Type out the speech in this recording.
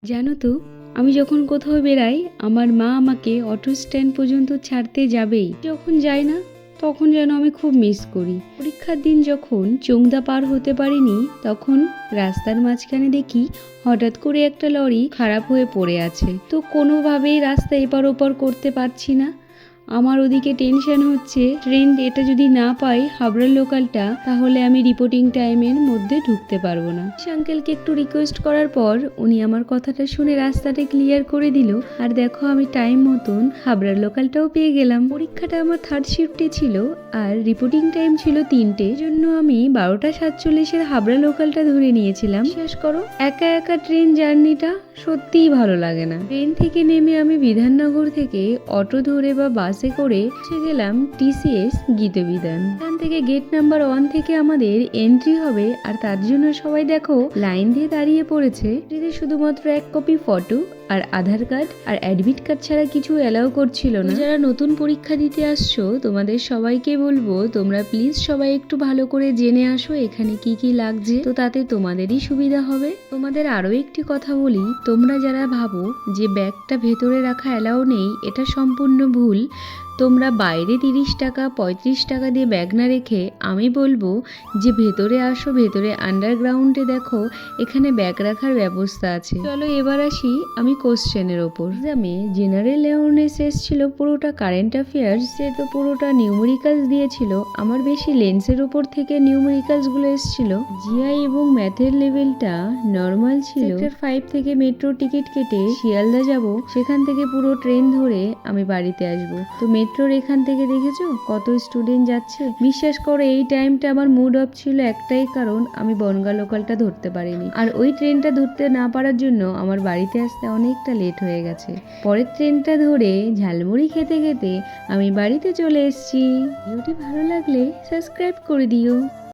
জানো তো, আমি যখন কোথাও বেরাই আমার মা আমাকে অটো স্ট্যান্ড পর্যন্ত ছাড়তে যাবেই। যখন যাই না তখন যেন আমি খুব মিস করি। পরীক্ষার দিন যখন চোংদা পার হতে পারিনি তখন রাস্তার মাঝখানে দেখি হঠাৎ করে একটা লরি খারাপ হয়ে পড়ে আছে, তো কোনোভাবেই রাস্তা এপার ওপার করতে পারছি না। আমার ওদিকে টেনশন হচ্ছে, ট্রেন এটা যদি না পাই হাবড়ার লোকালটা, তাহলে আমি রিপোর্টিং টাইমের মধ্যে ঢুকতে পারবো না। আঙ্কেলকে একটু রিকোয়েস্ট করার পর উনি আমার কথাটা শুনে রাস্তাটা ক্লিয়ার করে দিল, আর দেখো আমি টাইম মতন হাবড়ার লোকালটাও পেয়ে গেলাম। পরীক্ষাটা আমার থার্ড শিফটে ছিল আর রিপোর্টিং টাইম ছিল 3টে, জন্য আমি 12:47 হাবড়া লোকালটা ধরে নিয়েছিলাম। শেষ করো, একা একা ট্রেন জার্নিটা সত্যিই ভালো লাগে না। ট্রেন থেকে নেমে আমি বিধাননগর থেকে অটো ধরে বা বাসে করে গেলাম TCS গীতবিধান। এখান থেকে গেট নাম্বার 1 থেকে আমাদের এন্ট্রি হবে, আর তার জন্য সবাই দেখো লাইন দিয়ে দাঁড়িয়ে পড়েছে। যদি শুধুমাত্র এক কপি ফটো আর আধার কার্ড আর অ্যাডমিট কার্ড ছাড়া কিছু অ্যালাউ করছিল না। যারা নতুন পরীক্ষা দিতে আসছো তোমাদের সবাইকে বলবো তোমরা প্লিজ সবাই একটু ভালো করে জেনে আসো এখানে কি কি লাগছে, তো তাতে তোমাদেরই সুবিধা হবে। তোমাদের আরো একটি কথা বলি, তোমরা যারা ভাবো যে ব্যাগটা ভেতরে রাখা অ্যালাউ নেই, এটা সম্পূর্ণ ভুল। তোমরা বাইরে 30 টাকা 35 টাকা দিয়ে ব্যাগ না রেখে আমি বলবো যে ভেতরে আসো, ভেতরে আন্ডারগ্রাউন্ডে দেখো এখানে ব্যাগ রাখার ব্যবস্থা আছে। চলো এবার আসি আমি কোশ্চেনের ওপর। এক্সামে জেনারেল অ্যাওয়ারনেস এসেছিল পুরোটা কারেন্ট অ্যাফেয়ার্স, সে তো পুরোটা নিউমেরিক্যালস দিয়েছিল। আমার বেশি লেন্সের ওপর থেকে নিউমেরিক্যালসগুলো এসেছিল। জিআই এবং ম্যাথের লেভেলটা নর্মাল ছিল। সেক্টর 5 থেকে মেট্রো টিকিট কেটে শিয়ালদা যাব, সেখান থেকে পুরো ট্রেন ধরে আমি বাড়িতে আসবো। তো মেট্রোর এখান থেকে দেখেছো কত স্টুডেন্ট যাচ্ছে। বিশ্বাস করো এই টাইমটা আমার মুড অফ ছিল একটাই কারণ, আমি বনগাঁ লোকালটা ধরতে পারিনি, আর ওই ট্রেনটা ধরতে না পারার জন্য আমার বাড়িতে আসতে অনেকটা লেট হয়ে গেছে। পরের ট্রেনটা ধরে ঝালমুড়ি খেতে খেতে আমি বাড়িতে চলে এসেছি। ভিডিওটি ভালো লাগলে সাবস্ক্রাইব করে দিও।